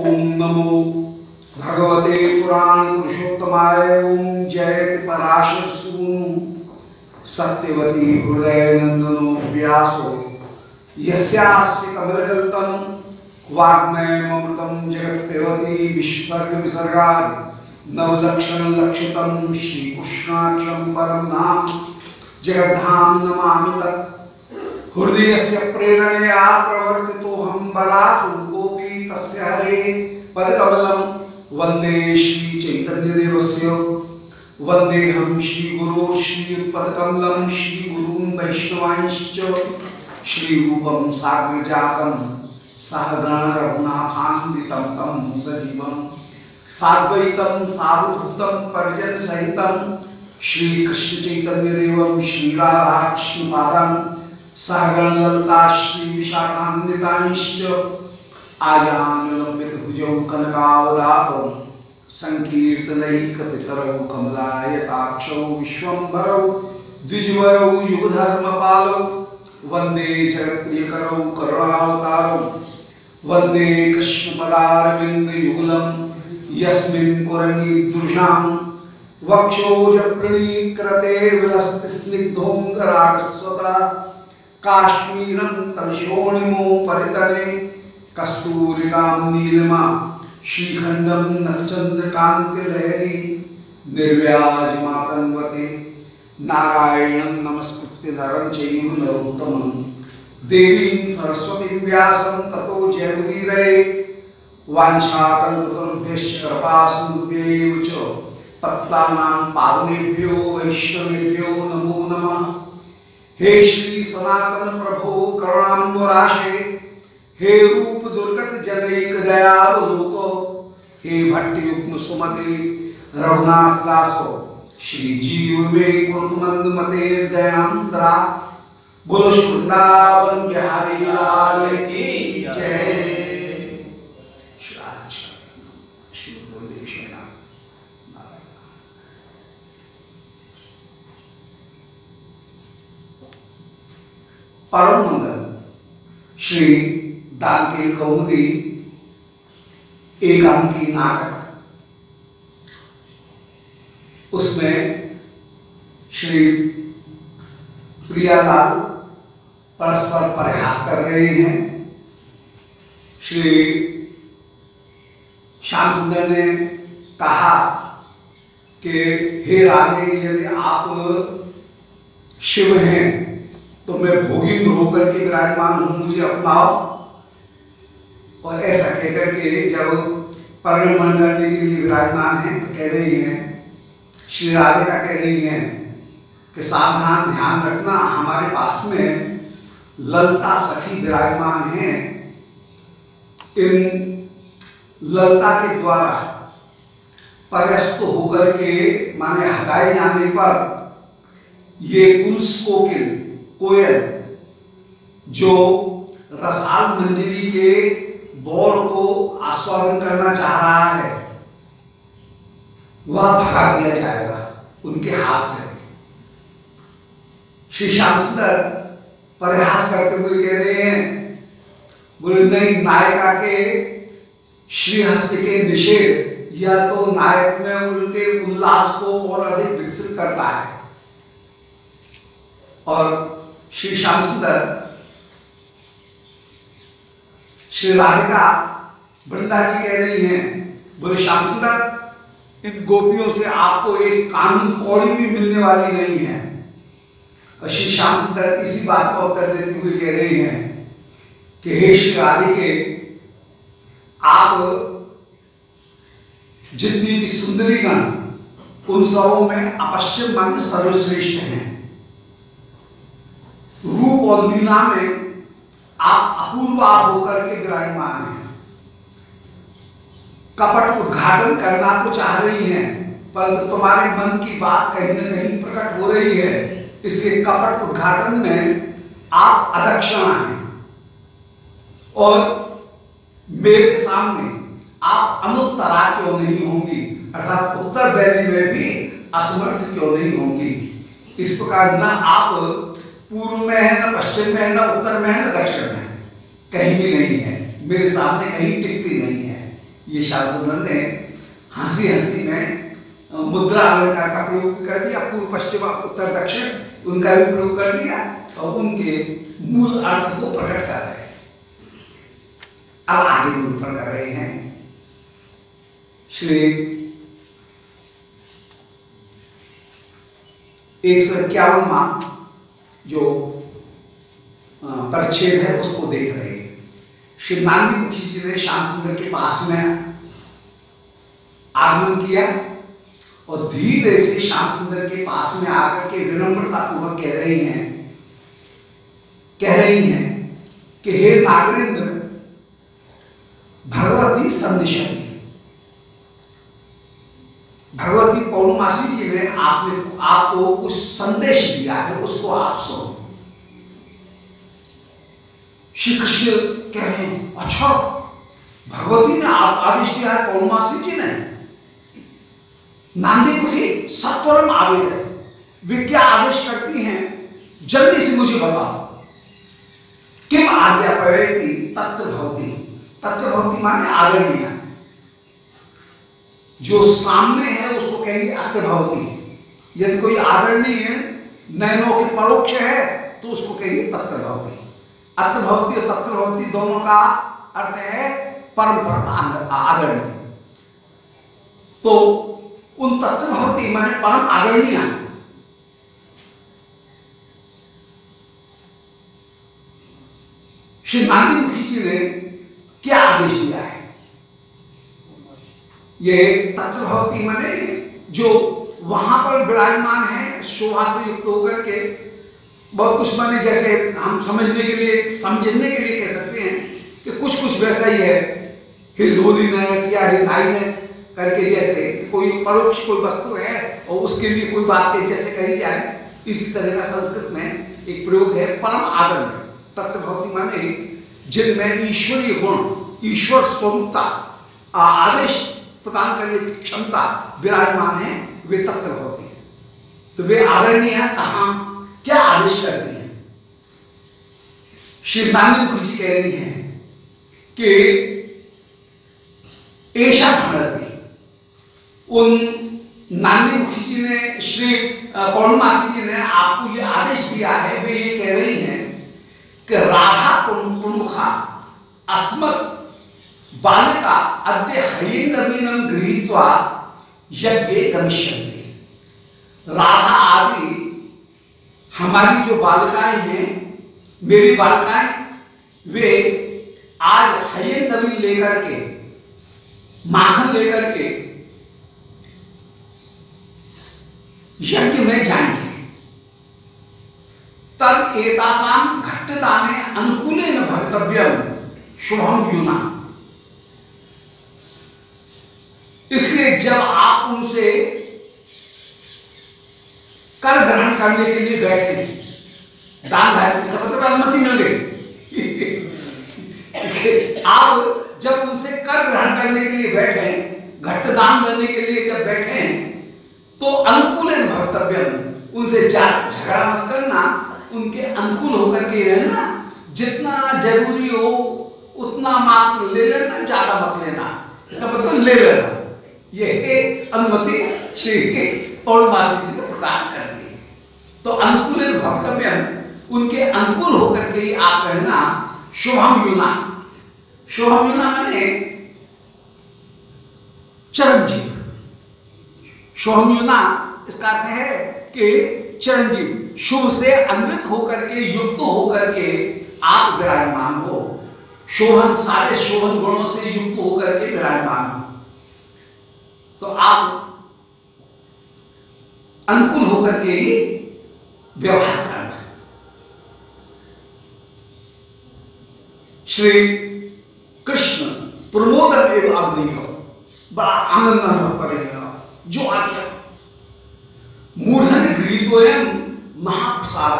ओम नमो भगवते पुराण पुरुषोत्तमाय। ओम जयति पराशर सूनु सत्यवती हृदय नंदनो व्यासो यस्यास्य कमलगल्तम वाग्मयमृतं जगत्पेवती विसर्ग विसर्गादि नवलक्षण लक्षितम श्रीकृष्णाक्षरं परम नाम जगद्धाम नमामि तत् हृदयस्य प्रेरणया प्रवर्तितोऽहं बरातु गोपी तस्य हरे पदकमलं वन्दे श्री चैतन्यदेवस्य वन्देऽहं श्रीगुरो श्रीपदकमलं श्रीगुरून् वैष्णवांश्च श्रीरूपं साग्रजातं सहगण रघुनाथान्वितं तं सजीवं साद्वैतं सावधूतं परिजन सहितं श्रीकृष्ण चैतन्यदेवं श्रीराधाकृष्णपादान् सहगण ललिता श्री विशाखान्वितांश्च आजानुलंबित भुजौ कनकावदातौ संकीर्तनैकपितरौ कमलायताक्षौ विश्वम्भरौ द्विजवरौ युगधर्मपालौ वन्दे जगत्प्रियकरौ करुणावतारौ वन्दे कृष्णपदारविन्दयुगलं यस्मिन् कुरंगीदृशां वक्षोजप्रणीकृते विलसति स्निग्धोऽङ्गरागस्वता काश्मीरं तर्षोणिमो परितले कस्तूरिकां नीलिमा श्रीखण्डं नखचन्द्रकान्तिलहरी निर्व्याजमातन्वते नारायणं नमस्कृत्य नरं चैव नरोत्तमं देवीं सरस्वतीं व्यासं ततो जयमुदीरयेत् वाञ्छाकल्पतरुभ्यश्च कृपासिन्धुभ्यैव च पत्तानां पावनेभ्यो वैष्णवेभ्यो नमो नमः। हे श्री सनातन प्रभो करुणाम्बुराशे हे रूप दुर्गत जनैक दयावलोको हे भट्टयुग्म सुमते रघुनाथ दासो श्री जीव में कुरुतमंद मते दयांद्रा बोलो वृंदावन बिहारी लाल की जय। परम मंगल श्री दानकील कौमुदी एकांकी नाटक, उसमें श्री प्रियालाल परस्पर प्रयास कर रहे हैं। श्री श्याम सुंदर ने कहा कि हे राधे, यदि आप शिव हैं तो मैं भोगिंद्र होकर के विराजमान हूं, मुझे अपनाओ। और ऐसा कहकर के जब परिणमन करने के लिए विराजमान हैं तो कह रही हैं, श्री राधिका कह रही हैं कि सावधान ध्यान रखना, हमारे पास में ललिता सखी विराजमान हैं। इन ललिता के द्वारा परस्त होकर के माने हटाए जाने पर ये पुरुष कोयल जो रसाल मंजरी के दौर को आस्वादन करना चाह रहा है, वह भगा दिया जाएगा उनके हाथ से। श्री श्याम सुंदर प्रयास करते हुए कह रहे हैं, बोले नहीं, नायिका के श्रीहस्त के निषेध यह तो नायक में उनके उल्लास को और अधिक विकसित करता है। और श्री श्याम सुंदर श्री राधिका वृंदा जी कह रही हैं, बोले श्याम सुंदर, इन गोपियों से आपको एक कानून कौड़ी भी मिलने वाली नहीं है। और श्री श्याम सुंदर इसी बात को उत्तर देते हुए कह रहे हैं कि हे श्री राधिके, आप जितनी भी सुंदरीगण उन सबों में अपश्चिम माने सर्वश्रेष्ठ हैं। रूप और लीला में आप अपूर्व होकर के विराजमान हैं। कपट उद्घाटन करना तो चाह रही हैं, परंतु तुम्हारे मन की बात कहीं न कहीं प्रकट हो रही है, इसलिए कपट उद्घाटन में आप अदक्षिणा हैं। और मेरे सामने आप अनुत्तरा क्यों नहीं होंगी, अर्थात उत्तर देने में भी असमर्थ क्यों नहीं होंगी। इस प्रकार न आप पूर्व में है, न पश्चिम में है, न उत्तर में है, न दक्षिण में है, कहीं भी नहीं है, मेरे सामने कहीं टिकती नहीं है। ये श्याम सुंदर ने हंसी हंसी में मुद्रा अलंकार का प्रयोग कर दिया, पूर्व पश्चिम उत्तर दक्षिण उनका भी प्रयोग कर दिया और उनके मूल अर्थ को प्रकट कर रहे हैं। अब आगे निरूपण कर रहे हैं श्री 151वां जो परिच्छेद है उसको देख रहे हैं। श्री नांदी मुखी जी ने श्याम सुंदर के पास में आगमन किया और धीरे से श्याम सुंदर के पास में आकर के विनम्रता पूर्वक कह रही हैं कि हे नागेंद्र, भगवती संदिशति, भगवती पौर्णमासी जी ने आपको कुछ संदेश दिया है, उसको आप सुनो। श्री कृष्ण कह रहे हैं, अच्छा भगवती ने आप आदेश दिया है पौर्णमासी जी ने? नांदी मुखी सत्वरम आवेदन, वे क्या आदेश करती हैं जल्दी से मुझे बताओ। किम आज्ञा प्रयति तत्र भवती, तत्र भवती माने आदरणीय, जो सामने है उसको कहेंगे अत्र भवती। यदि कोई आदरणीय नयनों के परोक्ष है तो उसको कहेंगे तत्र भवती। अत्र भवती और तत्र भवती दोनों का अर्थ है परम परम आदरणीय। तो उन तत्र भवती माने परम आदरणीय श्री नांदी मुखी जी ने क्या आदेश दिया है? ये तत्र भवती माने जो वहां पर विराजमान है शोभा से युक्त होकर के, बहुत कुछ माने जैसे हम समझने के लिए कह सकते हैं कि कुछ वैसा ही है, हिज होलीनेस या हिज हाईनेस करके, जैसे कोई परोक्ष कोई वस्तु है और उसके लिए कोई बात के जैसे कही जाए, इसी तरह का संस्कृत में एक प्रयोग है परम आदर में। तत्र भवती माने जिनमें ईश्वरीय गुण, ईश्वर स्वरूपता, आदेश प्रदान करने की क्षमता विराजमान है, वे तत्र भवती है। तो वे आदरणीय है, कहां क्या आदेश करती हैं? श्री नांदी मुखी जी कह रही हैं कि ऐसा भरती, उन नांदी मुखी जी ने, श्री पौर्णमासी जी ने आपको ये आदेश दिया है। वे ये कह रही हैं कि राधा प्रमुखा अस्मत् बालिका अद्य हयेन्द्रवीनम गृहीत्वा यज्ञे गमिष्यन्ति। राधा आदि हमारी जो बालिकाएं हैं, मेरी बालिकाएं, वे आज हयेन्द्रवीन लेकर के, माखन लेकर के यज्ञ में जाएंगे। तब एतासाम घट्टदाने अनुकूलेन भवितव्यम शुभम यूना। इसलिए जब आप उनसे कर ग्रहण करने के लिए बैठे, दान धारण, इसका मतलब अनुमति मिल गई। आप जब उनसे कर ग्रहण करने के लिए बैठे, घट्ट दान देने के लिए जब बैठे, तो अनुकूलेन भवितव्यम, उनसे झगड़ा मत करना, उनके अनुकूल होकर के रहना, जितना जरूरी हो उतना मात्र ले लेना, ज्यादा मत लेना, इसका मतलब ले लेना। ये अनुमति श्री पौर्णमासी जी को प्रदान कर दी। तो अनुकूलेन भवितव्यम, उनके अनुकूल होकर के ही आप रहना। शुभम यूना, शुभम यूना माने चरंजीव। शुभम यूना इसका अर्थ है कि चिरंजीव, शुभ से अन्वित होकर के, युक्त होकर के आप विराजमान हो। शोभन, सारे शोभन गुणों से युक्त होकर के विराजमान हो, तो आप अनुकूल होकर के ही व्यवहार करना। श्री कृष्ण प्रमोद एवं अवनीय, बड़ा आनंद अनुभव कर रहे हैं। जो आज्ञा मूर्धन गृहीतोयम महाप्रसाद,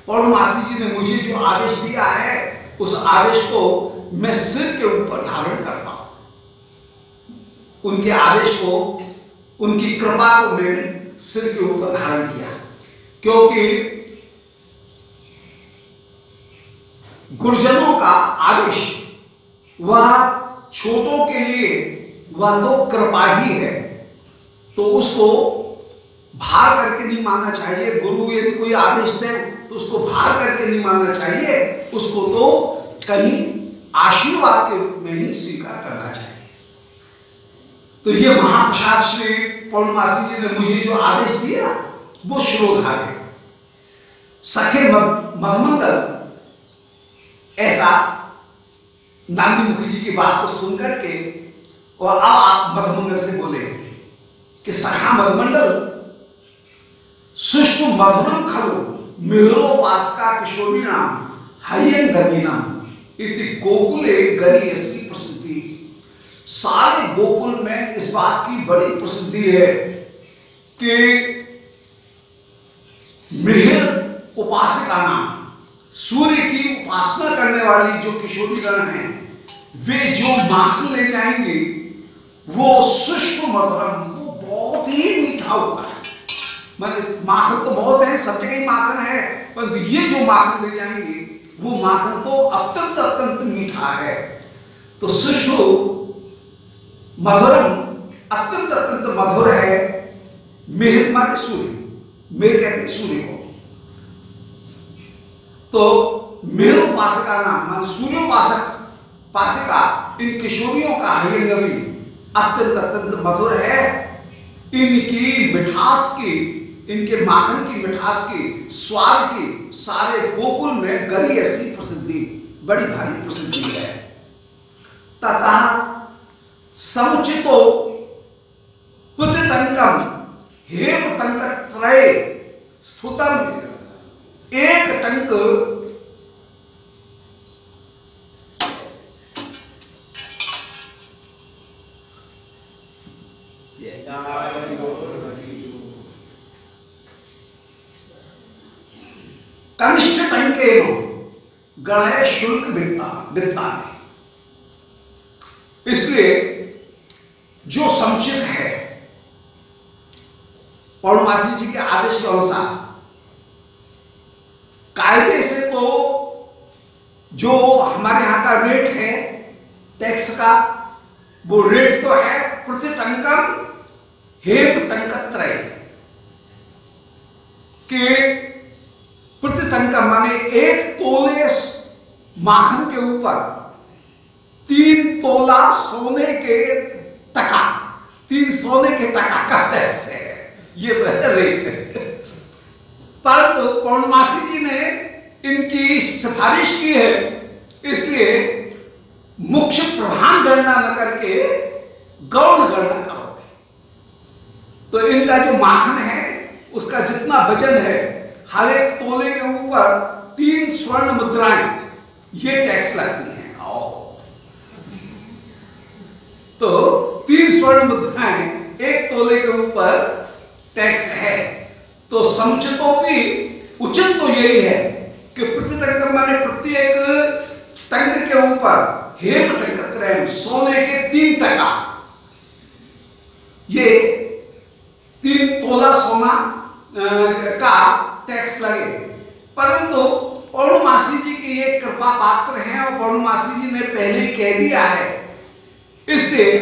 पौर्णमासी जी ने मुझे जो आदेश दिया है, उस आदेश को मैं सिर के ऊपर धारण करता हूं। उनके आदेश को, उनकी कृपा को मैंने सिर के ऊपर धारण किया, क्योंकि गुरुजनों का आदेश वह छोटों के लिए वह तो कृपा ही है, तो उसको भार करके नहीं मानना चाहिए। गुरु यदि कोई आदेश दें तो उसको भार करके नहीं मानना चाहिए, उसको तो कहीं आशीर्वाद के रूप में ही स्वीकार करना चाहिए। तो ये महाप्रसाद श्री पौर्णमासी जी ने मुझे जो आदेश दिया वो श्रोधार्य। सखे मधुमंगल ऐसा नांदी मुखी जी की बात को सुनकर के, और अब आप मधुमंगल से बोले कि सखा मधुमंडल सुष्टु मधुरम खलु मिहिरोपासका किशोरी नाम हयन गरीनम इति गोकुले गरी ऐसी प्रसिद्धि। सारे गोकुल में इस बात की बड़ी प्रसिद्धि है कि मिहिर उपासका नाम, सूर्य की उपासना करने वाली जो किशोरी गण हैं, वे जो माखन ले जाएंगे वो सुष्टु मधुरम, वो बहुत ही मीठा होता है। माने माखन तो बहुत है, सब जगह ही माखन है, परंतु ये जो माखन ले जाएंगे वो माखन तो अत्यंत अत्यंत मीठा है। तो सुष्टु मधुरम अत्यंत अत्यंत मधुर है। मिहिर माने सूर्य, मिहिर कहते हैं सूर्य को। तो मिहिर उपासका नाम मान सूर्योपासक पासिका इन किशोरियों का हयंगवी अत्यंत अत्यंत मधुर है। इनकी मिठास की, इनके माखन की मिठास की, स्वाद की सारे गोकुल में गरी ऐसी प्रसिद्धि, बड़ी भारी प्रसिद्धि है। तथा समुचितो पुत्रतंकम हेम तंक त्रय स्फुतम, एक टंक कनिष्ठ टंके गणय शुल्क वित्ता। इसलिए जो समुचित है पौर्णमासी जी के आदेश के अनुसार, कायदे से तो जो हमारे यहां का रेट है टैक्स का, वो रेट तो है प्रति टंकम हेम टंकत्रय के प्रति टंकम माने एक तोले माखन के ऊपर 3 तोला सोने के टका, 3 सोने के टका का टैक्स है। ये तो है रेट। परंतु पौर्णमासी जी ने इनकी सिफारिश की है, इसलिए मुख्य प्रधान गणना न करके गौण गणना करोगे तो इनका जो माखन है उसका जितना वजन है, हर एक तोले के ऊपर 3 स्वर्ण मुद्राएं ये टैक्स लगती हैं। तो 3 स्वर्ण मुद्राएं एक तोले के ऊपर टैक्स है। तो समुचितो भी उचित तो यही है कि प्रति टंक माने प्रत्येक टंक के ऊपर हेम टंकत्रयम सोने के 3 टका, ये 3 तोला सोना का टैक्स लगे। परंतु पौर्णमासी जी की ये कृपा पात्र हैं और पौर्णमासी जी ने पहले कह दिया है, इसलिए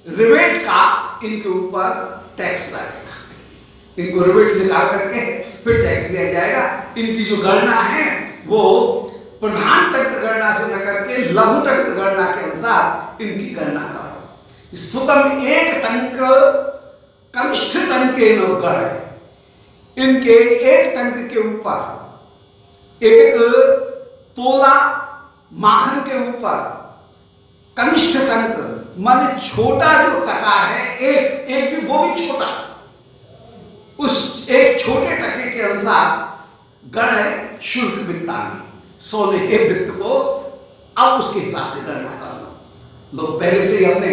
रिबेट का इनके ऊपर टैक्स लगेगा। इनको रिबेट निकाल करके फिर टैक्स दिया जाएगा। इनकी जो गणना है वो प्रधान टंक गणना से न करके लघु टंक गणना के अनुसार इनकी गणना करो। स्फुतम एक टंक कनिष्ठ टंके न गण, इनके एक टंक के ऊपर एक तोला माखन के ऊपर कनिष्ठ टंक माने छोटा जो टका है, एक भी वो भी छोटा, उस एक छोटे टके के अनुसार गण है शुल्क वित्ता में, सोने के वित्त को अब उसके हिसाब से गणना कर लो। लोग पहले से ही अपने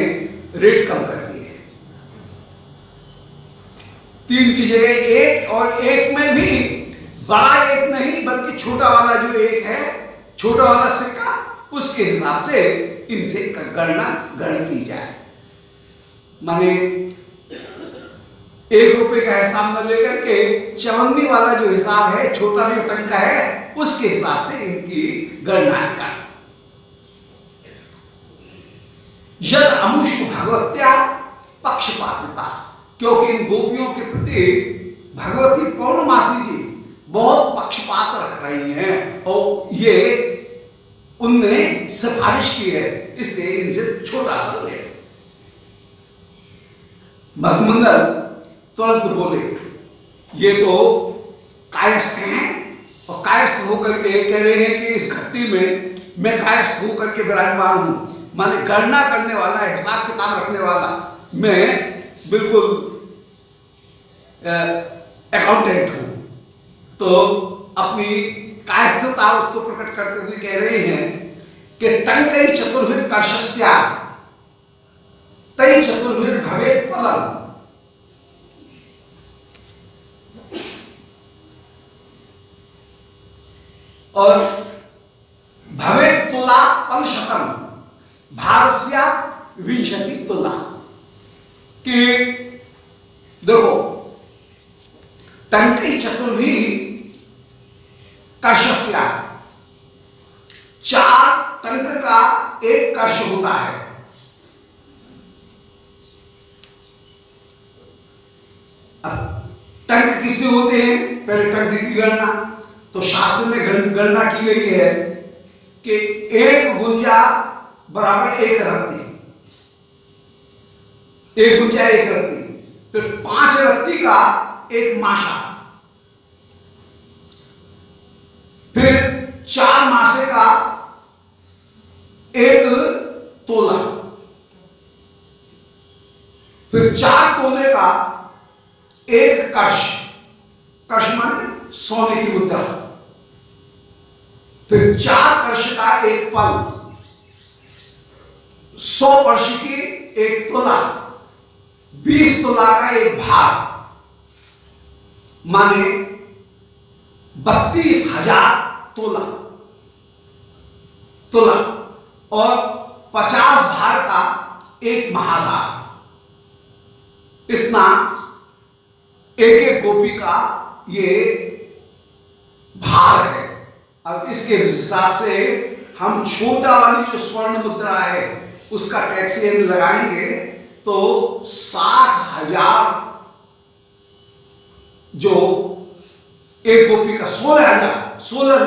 रेट कम कर दिए, 3 की जगह 1, और 1 में भी बड़ा 1 नहीं बल्कि छोटा वाला जो 1 है, छोटा वाला सिक्का, उसके हिसाब से इनसे गणना की जाए। माने 1 रुपए का हिसाब न लेकर के चवन्नी वाला जो हिसाब है, छोटा जो टंका है, उसके हिसाब से इनकी गणना कर। यद अमुष्क भगवत्या पक्षपातता, क्योंकि इन गोपियों के प्रति भगवती पौर्णमासी जी बहुत पक्षपात रख रही हैं और ये उनने सिफारिश की है, इसलिए इनसे छोटा सा ले। मधुमंगल तुरंत बोले, ये तो कायस्थ हैं और कायस्थ होकर के कह रहे हैं कि इस घट्टी में मैं कायस्थ होकर के विराजमान हूं, माने गणना करने वाला, हिसाब किताब रखने वाला, मैं बिल्कुल अकाउंटेंट हूं। तो अपनी कायस्थता उसको प्रकट करते हुए कह रहे हैं कि टंकै चतुर्भिः कर्षस्या तै चतुर्भिः भवेत् फलम्। और भवेत् तुला फलशतम् भारस्या विंशति तुला, कि देखो टंकै चतुर्भिः कर्षस्या, 4 टंक का एक कर्ष होता है। अब टंक किससे होते हैं? पहले टंक की गणना तो शास्त्र में गणना की गई है कि 1 गुंजा बराबर 1 रत्ती, 1 गुंजा 1 रत्ती, फिर 5 रत्ती का 1 मासा, फिर 4 मासे का 1 तोला, फिर 4 तोले का 1 कर्ष, कर्ष माने सोने की मुद्रा, फिर 4 कर्ष का 1 पल, 100 वर्ष की 1 तुला, 20 तुला का 1 भार, माने 32,000 तुला, और 50 भार का 1 महाभार। इतना एक गोपी का ये भार है। अब इसके हिसाब से हम छोटा वाली जो स्वर्ण मुद्रा है उसका टैक्स लगाएंगे तो 60,000, जो एक गोपी का 16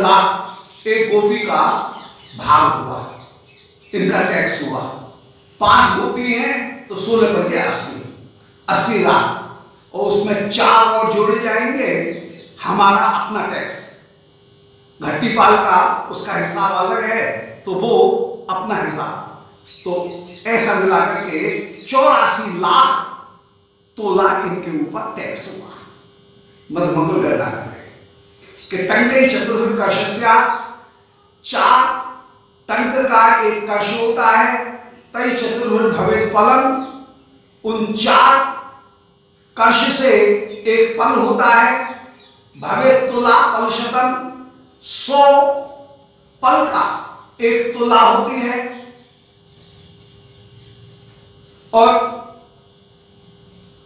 लाख एक गोपी का भार हुआ, इनका टैक्स हुआ। 5 गोपी हैं तो 16 बचे 80 लाख, और उसमें 4 और जोड़े जाएंगे, हमारा अपना टैक्स, घट्टीपाल का उसका हिसाब अलग है तो वो अपना हिसाब, तो ऐसा मिलाकर के 84 लाख तोला इनके ऊपर टैक्स हुआ। मधुमंगल गणना कर रहे कि टंकै चतुर्भिः कर्षस्या, 4 टंक का 1 कर्ष होता है, तै चतुर्भिः भवेत् फलम्, उन 4 कर्ष से 1 पल होता है, भवेत् तुला फलशतम्, 100 पल का 1 तुला होती है, और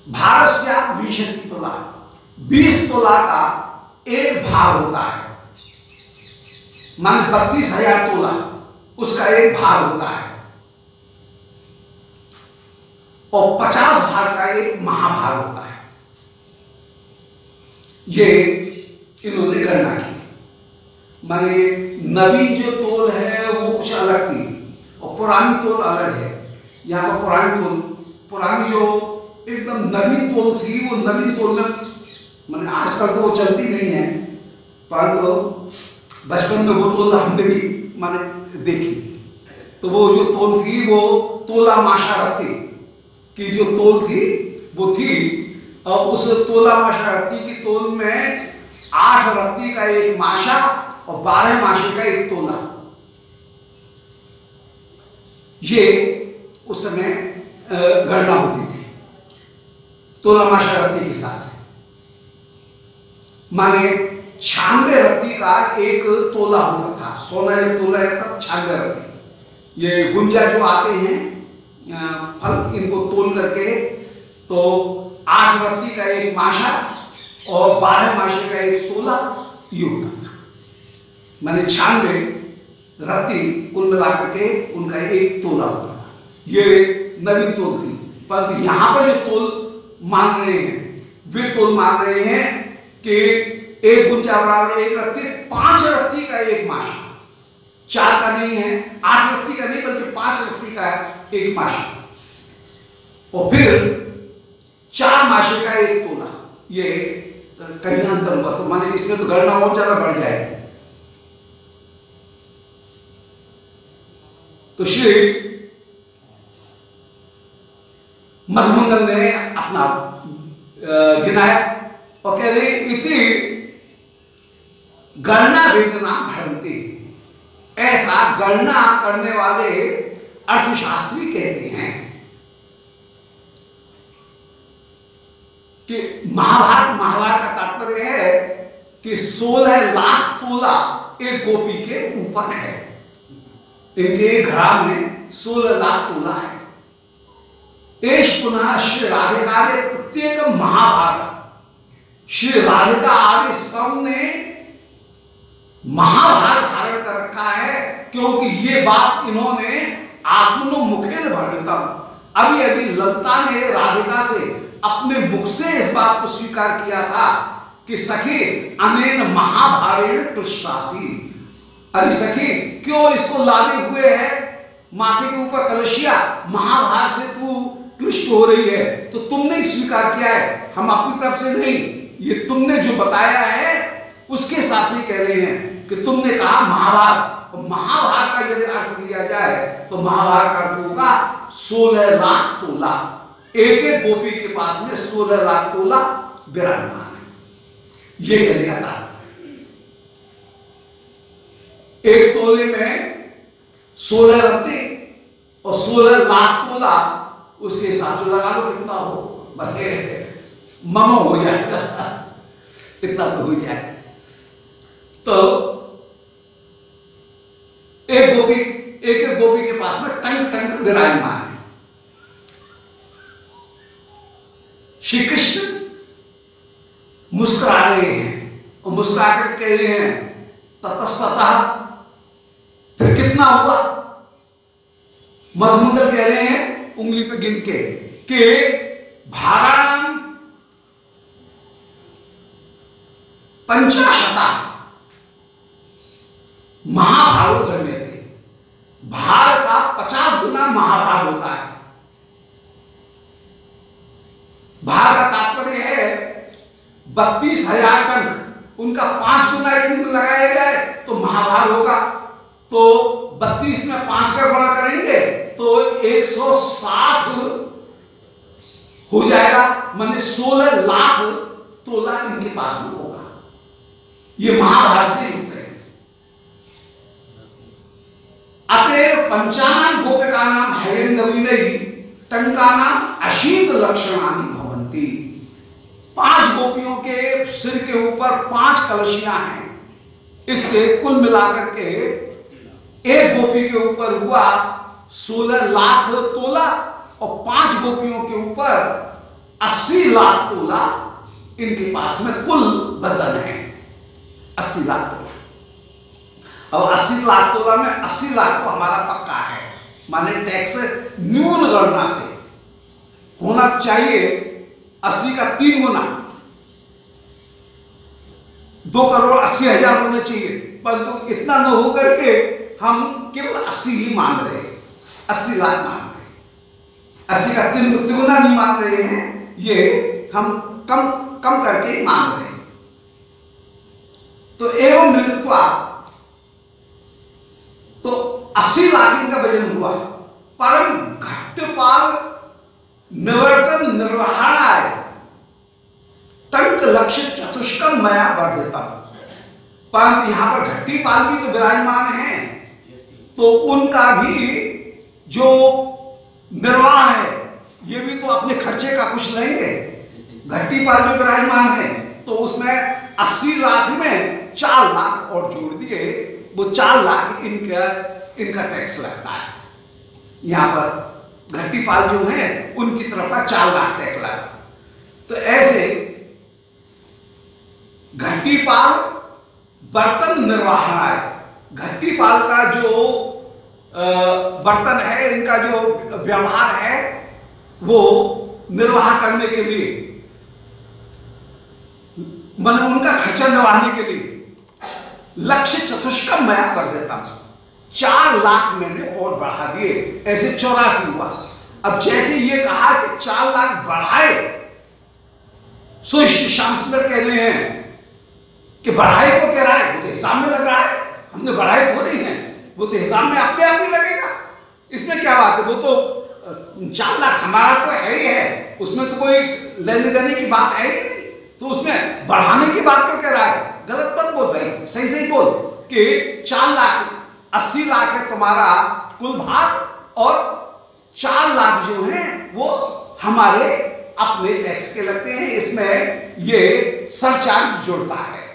भारस्या विंशति तुला, 20 तुला का 1 भार होता है, मान 32,000 तोला उसका 1 भार होता है, और 50 भार का 1 महाभार होता है। ये इन्होंने गणना की, माने नवी जो तोल है वो कुछ अलग थी और पुरानी तोल अलग है। यहाँ पर पुरानी जो एकदम नवीन तोल थी, वो नवीन तोल में मैंने आजकल तो वो चलती नहीं है, परंतु बचपन में वो तोल हमने भी माने देखी। तो वो जो तोल थी वो तोला माशा रत्ती की जो तोल थी वो थी। अब उस तोला माशा रत्ती की तोल में 8 रत्ती का 1 माशा और 12 माशे का 1 तोला, ये उस समय गणना होती थी तोला माशा रत्ती के साथ। माने 96 रत्ती का 1 तोला होता था, सोना एक तोला रहता था, 96 रत्ती। ये गुंजा जो आते हैं फल, इनको तोल करके तो 8 रत्ती का एक माशा और 12 माशे का एक तोला ये होता था। मैंने 96 रत्ती कुल मिलाकर के उनका एक तोला होता था। ये नवीन तोल थी, परंतु यहां पर जो तोल मान रहे हैं वे तोल मान रहे हैं कि 1 गुंजा बराबर 1 रत्ती, 5 रत्ती का एक माशा, 4 का नहीं है, 8 रत्ती का नहीं बल्कि 5 रत्ती का एक माशा, और फिर 4 माशे का एक तोला। ये कहीं अंतर हुआ तो माने इसमें तो गणना और ज्यादा बढ़ जाएगी। तो श्री मधुमंगल ने अपना गिनाया और कह रहे इति गणना वेदना भ्रंति, ऐसा गणना करने वाले अर्थशास्त्री कहते हैं कि महाभारत का तात्पर्य है कि 16 लाख तोला एक गोपी के ऊपर है। इनके घड़ा में 16 लाख तोला है। एष पुनः श्री राधिका ने प्रत्येक महाभारत, श्री राधिका आदि सब ने महाभारत धारण कर रखा है, क्योंकि ये बात इन्होंने आत्मनो मुखेन वर्णितम, अभी अभी ललिता ने राधिका से अपने मुख से इस बात को स्वीकार किया था कि सखी अनेन महाभारेण कृष्णासी। अरे सखी क्यों इसको लादे हुए है माथे के ऊपर कलशिया, महाभार से तू क्लिष्ट हो रही है, तो तुमने स्वीकार किया है, हम अपनी तरफ से नहीं, ये तुमने जो बताया है उसके हिसाब से कह रहे हैं कि तुमने कहा महाभारत, और महाभारत का यदि अर्थ लिया जाए तो महाभारत का अर्थ होगा 16 लाख तोला। एक एक गोपी के पास में 16 लाख तोला विराजमान है। ये कहने का तात्पर्य, एक तोले में 16 रत्ती और 16 लाख तोला, उसके हिसाब से लगा लो कितना हो, भले मम हो जाएगा, इतना तो हो जाए। तो एक एक गोपी के पास में टंक टंक विराजमान है। श्री कृष्ण मुस्कुरा रहे हैं और मुस्कुरा कर कह रहे हैं ततस्ततः, फिर कितना हुआ? मधुमंगल कह रहे हैं उंगली पे गिन के कि भाराणाम 50 महाभारों गण्य थे। भार का 50 गुना महाभार होता है। भार का तात्पर्य है 32,000 टंक, उनका 5 गुना यदि लगाया जाए तो महाभार होगा। तो 32 में 5 का गुणा करेंगे तो 160 हो जाएगा, माने 16 लाख तोला इनके पास में होगा। ये महाभारत से युक्त है। अतएव पंचानाम गोपिका नाम हयंगवीनई टंकानाम अशीत लक्षणानि भवन्ति। 5 गोपियों के सिर के ऊपर 5 कलशियां हैं, इससे कुल मिलाकर के एक गोपी के ऊपर हुआ 16 लाख तोला और 5 गोपियों के ऊपर 80 लाख तोला इनके पास में कुल वजन है। 80 लाख तोला। अब 80 लाख तोला में 80 लाख तो हमारा पक्का है, माने टैक्स न्यून गणना से होना चाहिए 80 का 3 गुना, 2,80,000 होना चाहिए, परंतु इतना न होकर के हम केवल 80 ही मान रहे हैं, 80 लाख मान रहे हैं। 80 का 3 गुना नहीं मान रहे हैं, ये हम कम करके मान रहे हैं। तो एवं मिलित्वा तो 80 लाख इनका वजन हुआ। परम घट्टपाल निवर्तन निर्वहणाय टंक लक्ष्य चतुष्कम मया वर्धितम। परंतु यहां पर घट्टी पाल भी तो विराजमान है, तो उनका भी जो निर्वाह है ये भी तो अपने खर्चे का कुछ लेंगे। घट्टी पाल जो विराजमान है तो उसमें 80 लाख में 4 लाख और जोड़ दिए, वो 4 लाख इनका टैक्स लगता है। यहां पर घट्टीपाल जो है उनकी तरफ का 4 लाख टैक्स लगा। तो ऐसे घट्टीपाल बर्तन निर्वाहनाय, घट्टीपाल का जो बर्तन है, इनका जो व्यवहार है वो निर्वाह करने के लिए, मन उनका खर्चा निभाने के लिए लक्ष्य चतुष्कम मया कर देता हूं, 4 लाख मैंने और बढ़ा दिए, ऐसे 84 हुआ। अब जैसे ये कहा कि 4 लाख बढ़ाए, सो श्री श्याम सुंदर कह रहे हैं कि बढ़ाए को कह रहा है, वो तो हिसाब में लग रहा है, हमने बढ़ाए थोड़ी हैं, वो तो हिसाब में अपने आप ही लगेगा, इसमें क्या बात है, वो तो 4 लाख हमारा तो है ही है, उसमें तो कोई लेने देने की बात है ही नहीं, तो उसमें बढ़ाने की बात क्यों कह रहा है? गलत मत बोल भाई, सही सही बोल कि 4 लाख 80 लाख है तुम्हारा कुल भार, और 4 लाख जो है वो हमारे अपने टैक्स के लगते हैं, इसमें ये सरचार्ज जुड़ता है,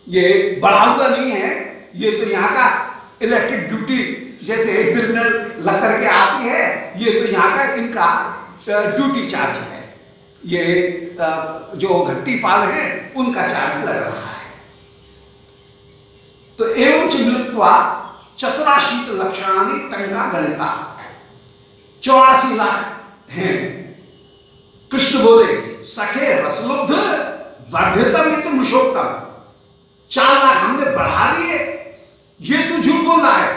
ये बढ़ा हुआ नहीं है, ये तो यहाँ का इलेक्ट्रिक ड्यूटी जैसे बिल में लग करके आती है, ये तो यहाँ का इनका ड्यूटी चार्ज है, ये जो घट्टीपाल है उनका चार्ज लग रहा है। तो एवं च मिलित्वा 84 लक्षणानि टंका गणिता, 84 लाख हैं। कृष्ण बोले सखे रसलुब्ध वर्धितम इत मुषोक्तम, 4 लाख हमने बढ़ा दिए, ये तो झूठ बोल रहा है,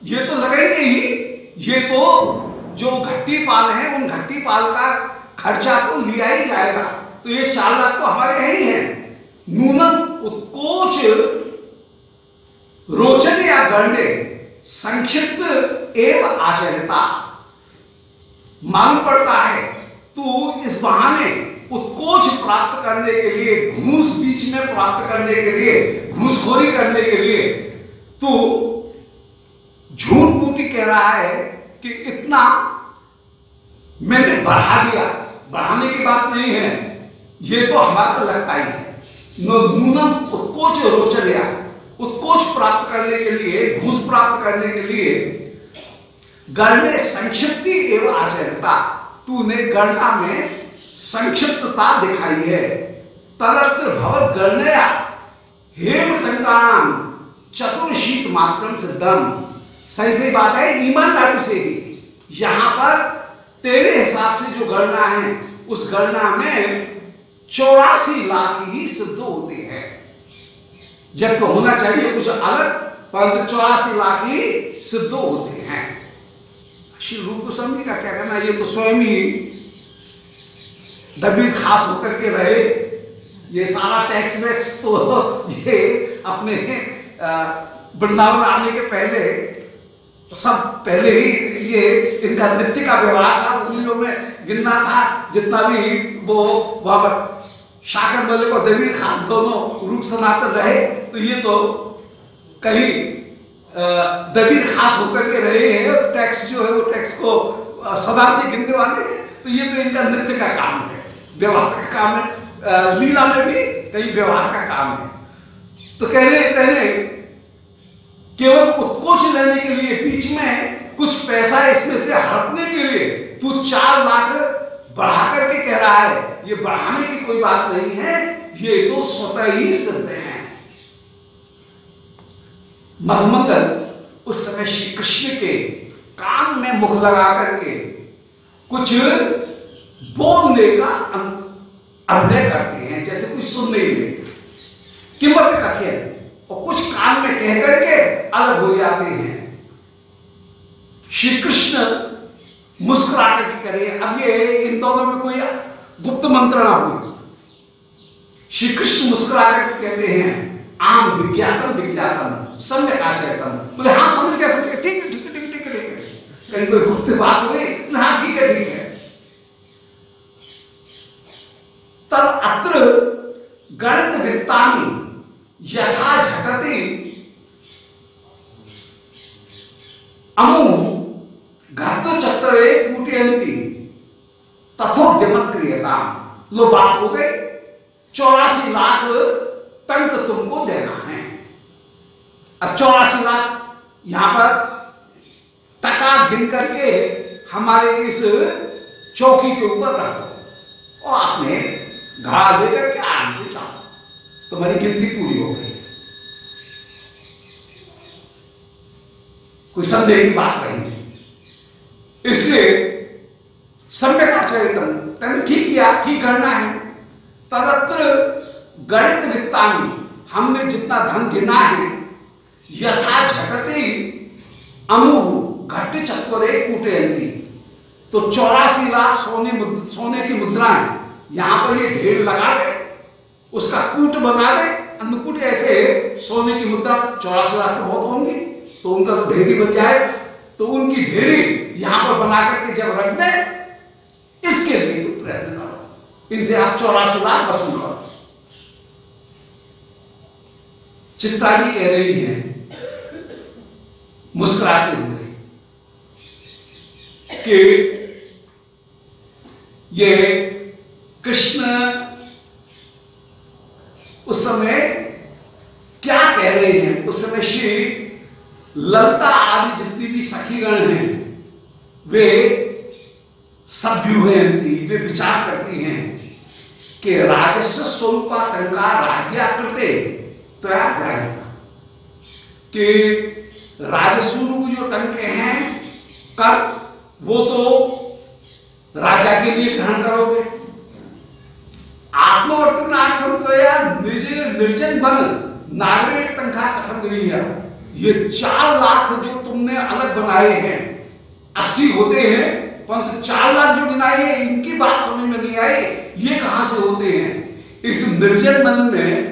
ये तो लगेंगे ही, ये तो जो घट्टीपाल है उन घट्टीपाल का खर्चा तो लिया ही जाएगा, तो ये 4 लाख तो हमारे ही हैं। नूनम उत्कोच रोचन या गण्य संक्षिप्त एवं आचरिता, मालूम पड़ता है तू इस बहाने उत्कोच प्राप्त करने के लिए, घूस बीच में प्राप्त करने के लिए, घूसखोरी करने के लिए तू झूठ मूठी कह रहा है कि इतना मैंने बढ़ा दिया, बढ़ाने की बात नहीं है, ये तो हमारा लगता ही है। नूनम उत्कोच रोचर्या, उत्कोच प्राप्त करने के लिए, घूस प्राप्त करने के लिए गणने संक्षिप्ति एवं आचरिता, तूने गणना में संक्षिप्तता दिखाई है। तदस्त्र भवत गणनया हेम टंकान चतुर्शीत मात्रम सिद्धम, सही सही बात है, ईमानदारी से ही यहां पर तेरे हिसाब से जो गणना है उस गणना में 84 लाख ही सिद्ध होते हैं, जबकि होना चाहिए कुछ अलग, परंतु 84 लाख ही सिद्ध होते हैं। श्री रूप गोस्वामी का क्या करना, ये तो स्वयं ही दबीर खास होकर के रहे, ये सारा टैक्स वैक्स तो ये अपने वृंदावन आने के पहले सब पहले ही ये इनका नित्य का व्यवहार था, उंगलियों में गिनना था, जितना भी वो वहां पर शाकर बल्ले को दबीर खास दोनों रूप सनातन रहे, तो ये तो कहीं दबीर खास होकर के रहे हैं, टैक्स जो है वो टैक्स को सदा से गिनने वाले हैं, तो ये तो इनका नित्य का काम है, व्यवहार का काम है, लीला में भी कहीं व्यवहार का काम है। तो कह रहे केवल उत्कोच लेने के लिए, बीच में कुछ पैसा इसमें से हटने के लिए तू 4 लाख बढ़ा करके कह रहा है, ये बढ़ाने की कोई बात नहीं है, ये तो स्वतः ही सिद्ध है। मधुमंगल उस समय श्री कृष्ण के कान में मुख लगा करके कुछ बोलने का अभिनय करते हैं, जैसे कोई सुन नहीं ले, किंवत कथन, और कुछ कान में कह करके अलग हो जाते हैं। श्री कृष्ण मुस्कुरा करके करें, अब ये इन दोनों में कोई गुप्त मंत्रणा हुई। श्री कृष्ण मुस्कुरा करके कहते हैं आम विज्ञातम विज्ञातम सम्यक आचरितम, बोले हाँ समझ गया समझ गया, ठीक है ठीक है ठीक है ठीक है ठीक है, कहीं कोई गुप्त बात हुई, हाँ ठीक है ठीक है। तद अत्र गणित वित्तानि यथा झटति अमु घत्तो चत्रे कूटयन्ति तथोद्यमत क्रियता, लो बात हो गई, 84 लाख टंक तुमको देना है। अब 84 लाख यहां पर टका गिन करके हमारे इस चौकी के ऊपर रख दो। और आपने घड़ा देकर के आराम से जाओ, तुम्हारी गिनती पूरी हो गई। कोई संदेह की बात रही नहीं। इसलिए सम्यक आचरितम, तने ठीक किया, ठीक करना है। तदत्र गणित वित्तानि, हमने जितना धन गिना है, यथा झटति अमुह घट्ट चक्करे कूटयंती, तो 84 लाख सोने की मुद्राएं यहां पर ये ढेर लगा दे, उसका कूट बना दे, अन्नकूट। ऐसे सोने की मुद्रा 84 लाख तो बहुत होंगी, तो उनका तो ढेरी बन जाएगा। तो उनकी ढेरी यहां पर बना करके जब रख दे, इसके लिए तो प्रयत्न करो, इनसे आप 84 लाख वसूल करो। चित्रा जी कह रही हैं मुस्कुराते हुए कि ये कृष्ण उस समय क्या कह रहे हैं। उस समय श्री ललिता आदि जितनी भी सखीगण हैं, वे सभ्युहयंती, वे विचार करती हैं कि राजस्व स्वरूपा टंका राज्ञा कृते त्वया ग्राह्यः, कि राजस्वरूप जो टंके हैं कर, वो तो राजा के लिए ग्रहण करोगे। आत्मवर्तनार्थम त्वया निर्जन वन नागरिक टंका कथम गृह्यः, ये 4 लाख जो तुमने अलग बनाए हैं, 80 होते हैं, परंतु 4 लाख जो गिनाए हैं, इनकी बात समझ में नहीं आई, ये कहां से होते हैं। इस निर्जन वन में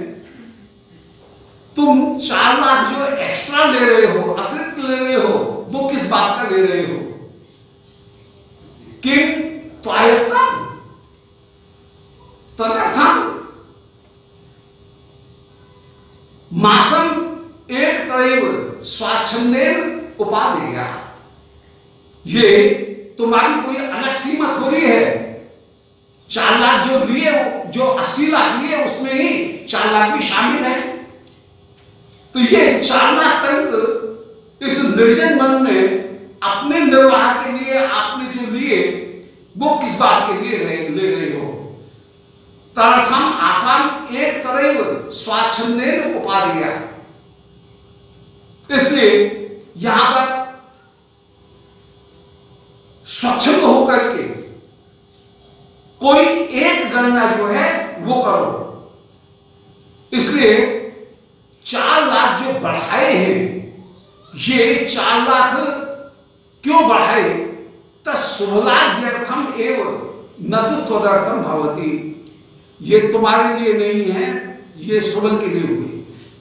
तुम 4 लाख जो एक्स्ट्रा ले रहे हो, अतिरिक्त ले रहे हो, वो किस बात का ले रहे हो। किम त्वायत्तम तदर्थम मासम एक तरह स्वाच्छंदेन उपादेया, ये तुम्हारी कोई अलग सीमा थोड़ी है। 4 लाख जो लिए, जो 80 लाख लिए, उसमें ही 4 लाख भी शामिल है। तो ये 4 लाख तक इस निर्जन वन में अपने निर्वाह के लिए आपने जो लिए, वो किस बात के लिए ले रहे हो। तदर्थम आसाम एक तरह स्वाच्छंदेन उपादेया, इसलिए यहां पर स्वच्छंद होकर के कोई एक गणना जो है वो करो। इसलिए 4 लाख जो बढ़ाए हैं, ये 4 लाख क्यों बढ़ाए, तत्सुभलाद्यर्थम एवं न तो त्वदर्थम भवति, ये तुम्हारे लिए नहीं है, ये सुबल के लिए हुई।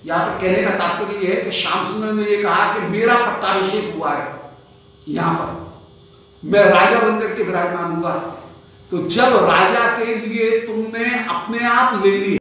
यहां पर कहने का तात्पर्य यह है कि श्याम सुंदर ने ये कहा कि मेरा पट्टाभिषेक हुआ है, यहां पर मैं राजा बनकर के विराजमान हुआ। तो जब राजा के लिए तुमने अपने आप ले ली